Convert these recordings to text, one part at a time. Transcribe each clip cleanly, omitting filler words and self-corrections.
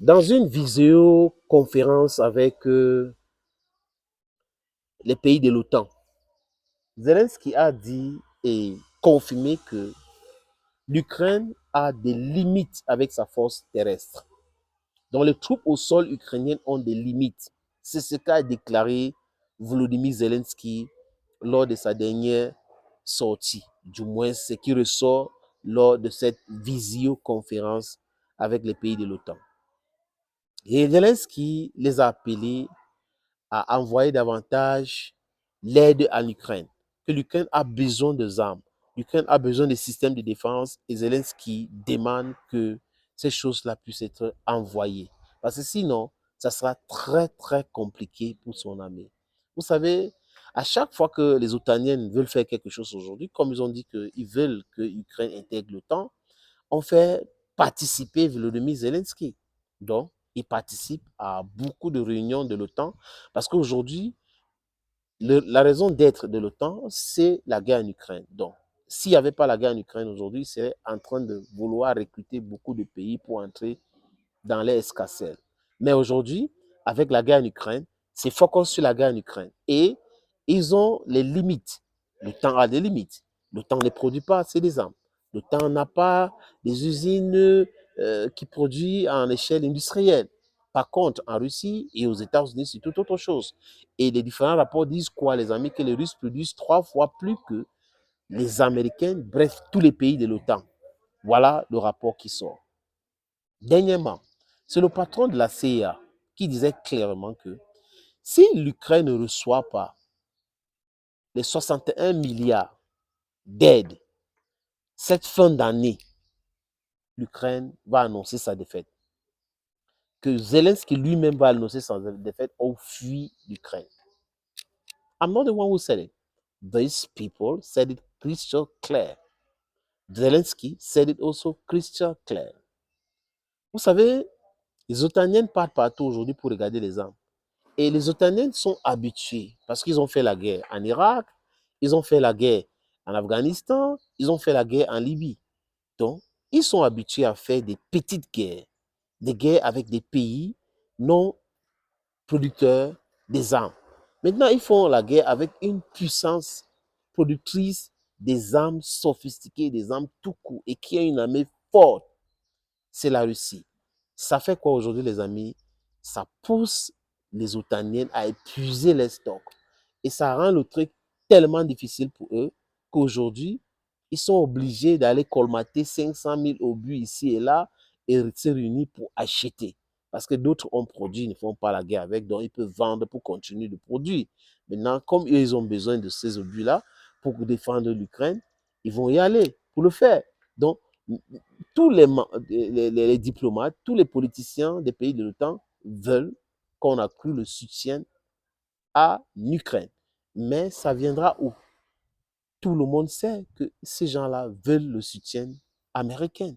Dans une visioconférence avec les pays de l'OTAN, Zelensky a dit et confirmé que l'Ukraine a des limites avec sa force terrestre. Donc les troupes au sol ukrainiennes ont des limites. C'est ce qu'a déclaré Volodymyr Zelensky lors de sa dernière sortie. Du moins, ce qui ressort lors de cette visioconférence avec les pays de l'OTAN. Et Zelensky les a appelés à envoyer davantage l'aide à l'Ukraine, que l'Ukraine a besoin de armes, l'Ukraine a besoin de systèmes de défense et Zelensky demande que ces choses-là puissent être envoyées. Parce que sinon, ça sera très, très compliqué pour son armée. Vous savez, à chaque fois que les Otaniens veulent faire quelque chose aujourd'hui, comme ils ont dit qu'ils veulent que l'Ukraine intègre l'OTAN, on fait participer Volodymyr Zelensky. Donc, il participe à beaucoup de réunions de l'OTAN parce qu'aujourd'hui, la raison d'être de l'OTAN, c'est la guerre en Ukraine. Donc, s'il n'y avait pas la guerre en Ukraine aujourd'hui, il serait en train de vouloir recruter beaucoup de pays pour entrer dans les SKCL. Mais aujourd'hui, avec la guerre en Ukraine, c'est focus sur la guerre en Ukraine. Et ils ont les limites. Le temps a des limites. Le temps ne produit pas assez des armes. Le temps n'a pas des usines qui produisent en échelle industrielle. Par contre, en Russie et aux États-Unis, c'est tout autre chose. Et les différents rapports disent quoi, les amis? Que les Russes produisent 3 fois plus que les Américains, bref, tous les pays de l'OTAN. Voilà le rapport qui sort. Dernièrement, c'est le patron de la CIA qui disait clairement que si l'Ukraine ne reçoit pas les 61 milliards d'aide cette fin d'année, l'Ukraine va annoncer sa défaite. Que Zelensky lui-même va annoncer sa défaite au fuit l'Ukraine. I'm not the one who said it. These people said it crystal clear. Zelensky said it also crystal clear. Vous savez, les Otaniens partent partout aujourd'hui pour regarder les armes. Et les Otaniens sont habitués parce qu'ils ont fait la guerre en Irak, ils ont fait la guerre en Afghanistan, ils ont fait la guerre en Libye. Donc, ils sont habitués à faire des petites guerres, des guerres avec des pays non producteurs des armes. Maintenant, ils font la guerre avec une puissance productrice des armes sophistiquées, des armes tout court et qui a une armée forte. C'est la Russie. Ça fait quoi aujourd'hui, les amis? Ça pousse les Otaniennes à épuiser les stocks. Et ça rend le truc tellement difficile pour eux qu'aujourd'hui, ils sont obligés d'aller colmater 500 000 obus ici et là et se réunir pour acheter. Parce que d'autres ont produit, ils ne font pas la guerre avec, donc ils peuvent vendre pour continuer de produire. Maintenant, comme eux, ils ont besoin de ces obus-là pour défendre l'Ukraine, ils vont y aller pour le faire. Donc, tous les diplomates, tous les politiciens des pays de l'OTAN veulent qu'on accrue le soutien à l'Ukraine. Mais ça viendra où? Tout le monde sait que ces gens-là veulent le soutien américain.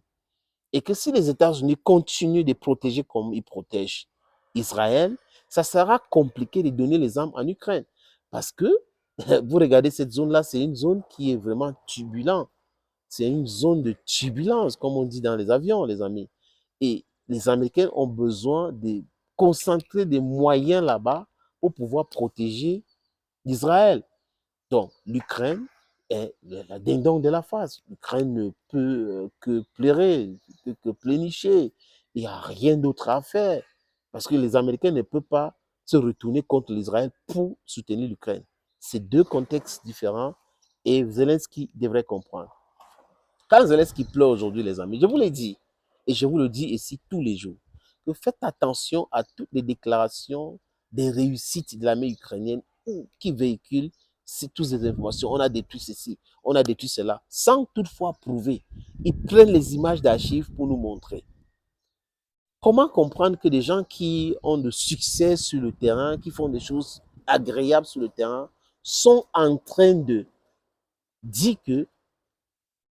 Et que si les États-Unis continuent de protéger comme ils protègent Israël, ça sera compliqué de donner les armes en Ukraine. Parce que, vous regardez cette zone-là, c'est une zone qui est vraiment turbulente. C'est une zone de turbulence, comme on dit dans les avions, les amis. Et les Américains ont besoin de concentrer des moyens là-bas pour pouvoir protéger Israël. Donc, l'Ukraine est la dindon de la face. L'Ukraine ne peut que pleurer, que plénicher. Il n'y a rien d'autre à faire. Parce que les Américains ne peuvent pas se retourner contre l'Israël pour soutenir l'Ukraine. C'est deux contextes différents et Zelensky devrait comprendre. Quand Zelensky pleure aujourd'hui, les amis, je vous l'ai dit, et je vous le dis ici tous les jours, que faites attention à toutes les déclarations des réussites de l'armée ukrainienne qui véhiculent toutes ces informations. On a détruit ceci, on a détruit cela, sans toutefois prouver. Ils prennent les images d'archives pour nous montrer. Comment comprendre que des gens qui ont de succès sur le terrain, qui font des choses agréables sur le terrain, sont en train de dire que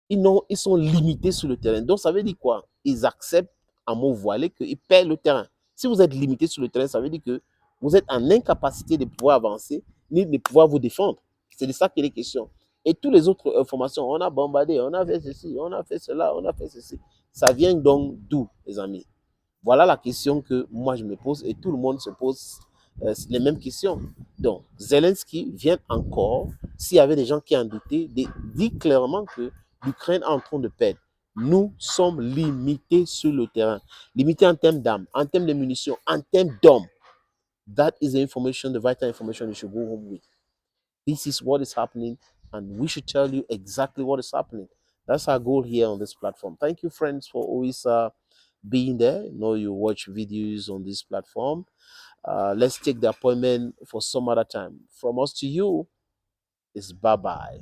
ils sont limités sur le terrain. Donc, ça veut dire quoi? Ils acceptent en mot voilé qu'ils perdent le terrain. Si vous êtes limité sur le terrain, ça veut dire que vous êtes en incapacité de pouvoir avancer, ni de pouvoir vous défendre. C'est de ça qu'il est question. Et toutes les autres informations, on a bombardé, on a fait ceci, on a fait cela, on a fait ceci. Ça vient donc d'où, les amis? Voilà la question que moi je me pose et tout le monde se pose les mêmes questions. Donc, Zelensky vient encore, s'il y avait des gens qui en doutaient, dit clairement que l'Ukraine est en train de perdre. Nous sommes limités sur le terrain, limités en termes d'armes, en termes de munitions, en termes d'hommes. That is the information, the vital information you should go home with. This is what is happening, and we should tell you exactly what is happening. That's our goal here on this platform. Thank you, friends, for always being there. I know you watch videos on this platform. Let's take the appointment for some other time. From us to you is bye bye.